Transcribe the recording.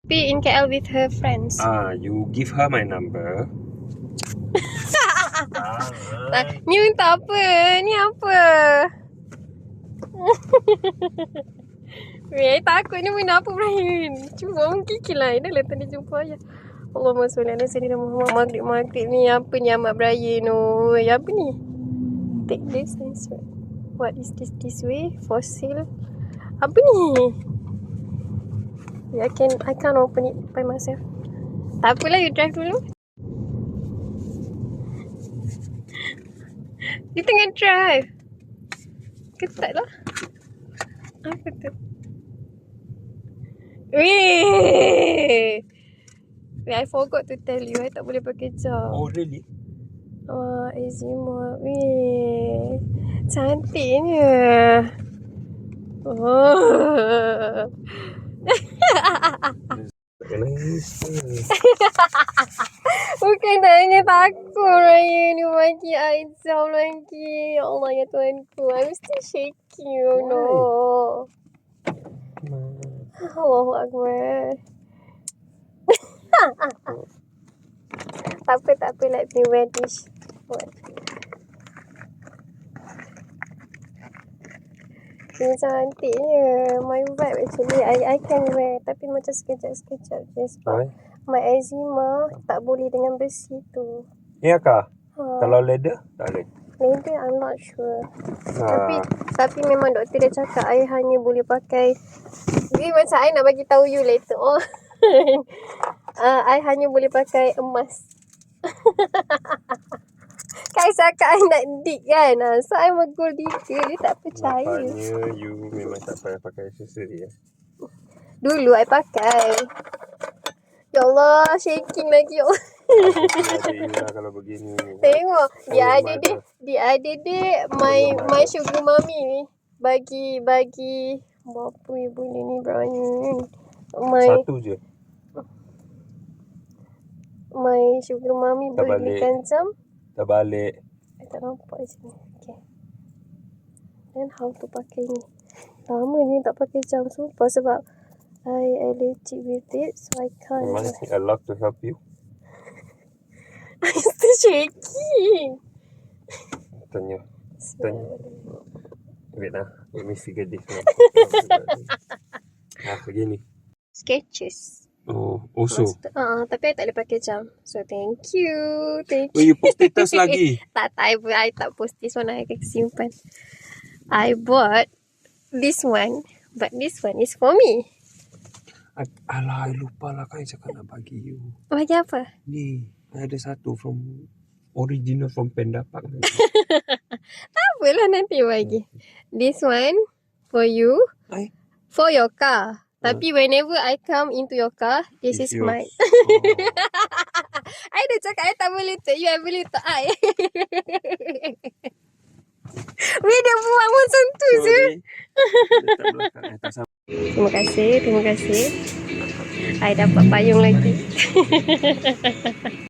Be in KL with her friends. You give her my number. Ni untuk apa? Ni apa? Weh, takut ni benda apa Brian? Cuba mungkin lah. Dah lah tadi jumpa ayah. Allahumma salli ala sayyidina Muhammad. Maghrib ni apa ni Ahmad Brian? Oh, apa ni? Take this way. What is this way? Fossil. Apa ni? I can't open it by myself. Tak apalah, you drive dulu. Dia tengah drive. Ketat lah. Apa tu? Weh! I forgot to tell you. I tak boleh pakai jam. Oh, really? Eczema. Weh. Cantiknya. Oh. Bukan nangis, takut Raya ni bagi Aizam lagi. Ya Allah ya Tuhanku, I'm still shaking, you know. Allahu Akbar. Tak apa, let me wear this. Ini cantiknya. My vibe actually. I can wear. Tapi macam sekejap je. Sebab my eczema tak boleh dengan besi tu. Ya kah? Kalau leather, tak boleh. Leather, I'm not sure. Tapi memang doktor dia cakap I hanya boleh pakai. Jadi macam I nak bagi tahu you later on. I hanya boleh pakai emas. Kan cakap I nak dig kan. So I'm a gold digger. Dia tak percaya. Nampaknya you memang tak payah pakai aksesori ya. Dulu I pakai. Ya Allah, shaking lagi. Ya Allah. Kalau begini. Tengok, dia ada dek my sugar mommy ni. Bagi berapa ibu ni Brian. Satu je. My sugar mommy belikan jam. Dah balik. I tak nampak je ni. Okay. Then how to pakai ni. Lama ni tak pakai jam. Sumpah sebab I allergic with it. So I can't. Memang a lot to help you. I'm still shaking. Tanya. Wait lah. Let me figure this one. Begini. Sketches. Oh, also. Tapi I tak boleh pakai jam. So thank you. Oh, you post status lagi? Tak, I tak post this one. I akan simpan. I bought this one. But this one is for me. Alah, I lupa lah kan cakap nak bagi you. Bagi apa? Ni, ada satu from original from Panda Park. Tak apalah, nanti bagi. This one for you. For your car. Tapi whenever I come into your car, this is mine. I dah cakap I tak boleh letak you, I boleh letak I. Weh, dia buang macam tu je. Terima kasih. I dapat payung lagi.